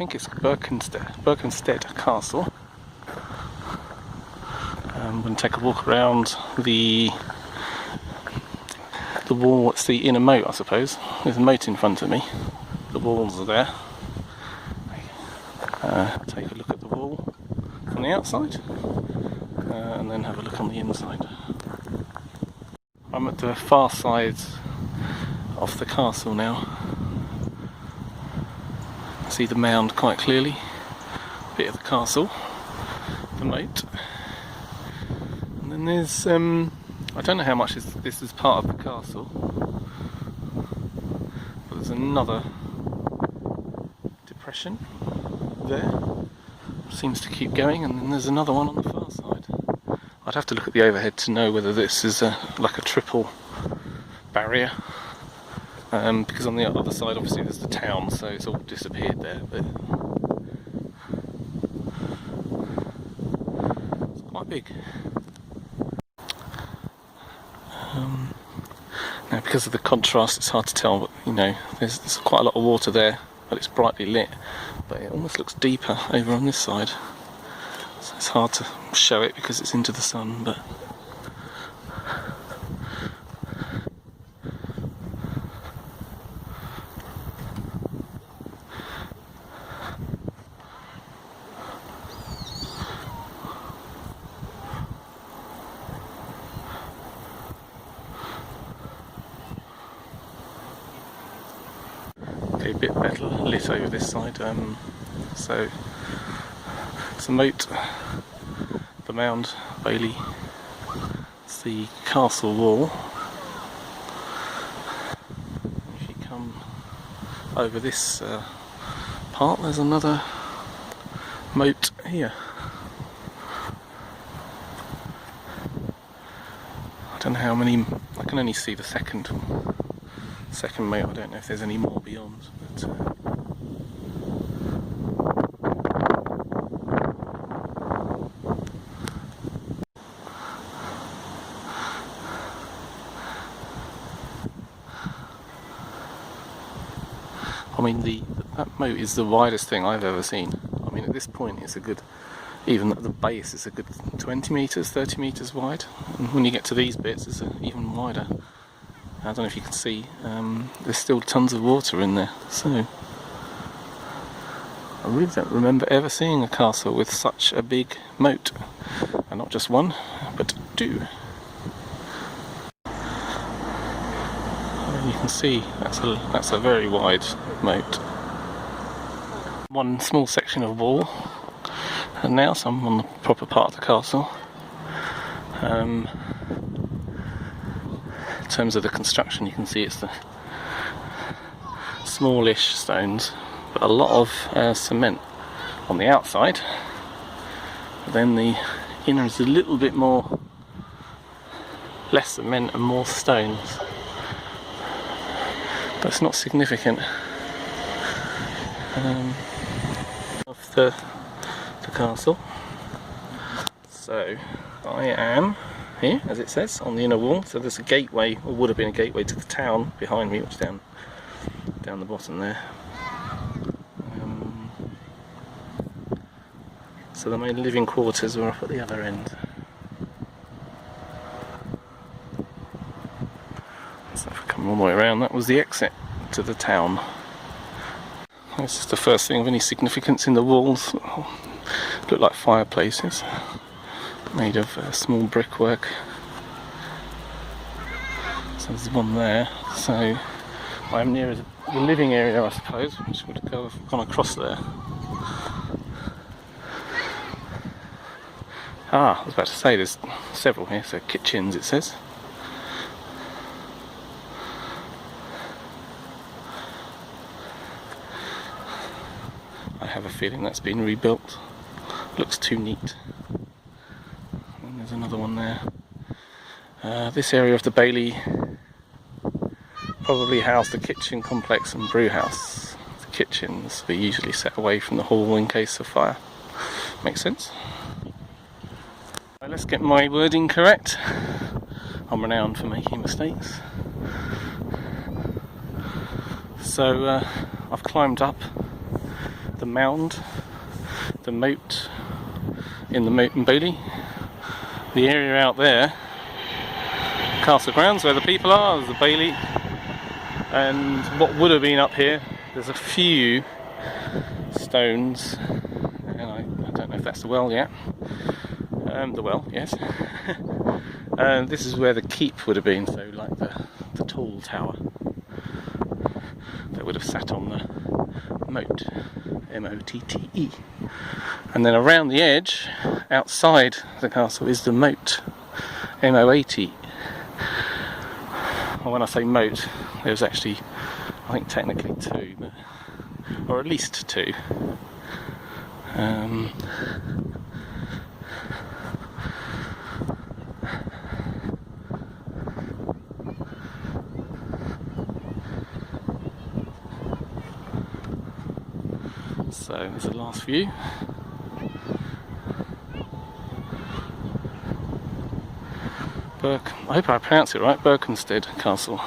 think it's Berkhamsted Castle. I'm going to take a walk around the wall. It's the inner moat, I suppose. There's a moat in front of me. The walls are there. Take a look at the wall from the outside, and then have a look on the inside. I'm at the far side of the castle now. I see the mound quite clearly. A bit of the castle, the moat, and then there's I don't know how much this is part of the castle, but there's another depression there. Seems to keep going, and then there's another one on the far side. I'd have to look at the overhead to know whether this is like a triple barrier, because on the other side obviously there's the town, so it's all disappeared there, but it's quite big. Now, because of the contrast, it's hard to tell, but you know, there's quite a lot of water there, but it's brightly lit, but it almost looks deeper over on this side, so it's hard to show it because it's into the sun. But okay, a bit better lit over this side. So it's a moat, the motte-and-bailey, it's the castle wall. If you come over this part, there's another moat here. I don't know how many. I can only see the second moat. I don't know if there's any more beyond, but I mean, that moat is the widest thing I've ever seen. I mean, at this point it's a good, even at the base it's a good 20 metres, 30 metres wide, and when you get to these bits it's even wider. I don't know if you can see, there's still tons of water in there, so I really don't remember ever seeing a castle with such a big moat, and not just one, but two. And you can see that's a very wide moat. One small section of wall, and now some on the proper part of the castle. In terms of the construction, you can see it's the smallish stones, but a lot of cement on the outside. But then the inner is a little bit more, less cement and more stones, but it's not significant. Of the castle. So I am here, as it says, on the inner wall. So there's a gateway, or would have been a gateway to the town behind me, which is down the bottom there. So the main living quarters were up at the other end. So if I come all the way around, that was the exit to the town. This is the first thing of any significance in the walls. Look like fireplaces, made of small brickwork. So there's one there. So I'm near the living area, I suppose, which would have gone across there. I was about to say there's several here, so kitchens it says. I have a feeling that's been rebuilt. Looks too neat. And there's another one there. This area of the bailey probably housed the kitchen complex and brew house. The kitchens were usually set away from the hall in case of fire. Makes sense? Let's get my wording correct. I'm renowned for making mistakes. So I've climbed up the mound, the moat in the motte-and-bailey. The area out there, castle grounds where the people are, there's the bailey, and what would have been up here, there's a few stones, and I don't know if that's the well yet. The well, yes. And this is where the keep would have been, so like the tall tower that would have sat on the moat, M-O-T-T-E. And then around the edge, outside the castle, is the moat, M-O-A-T. Well, when I say moat, there's actually, I think technically two, but, or at least two. So there's the last view. I hope I pronounced it right, Berkhamsted Castle.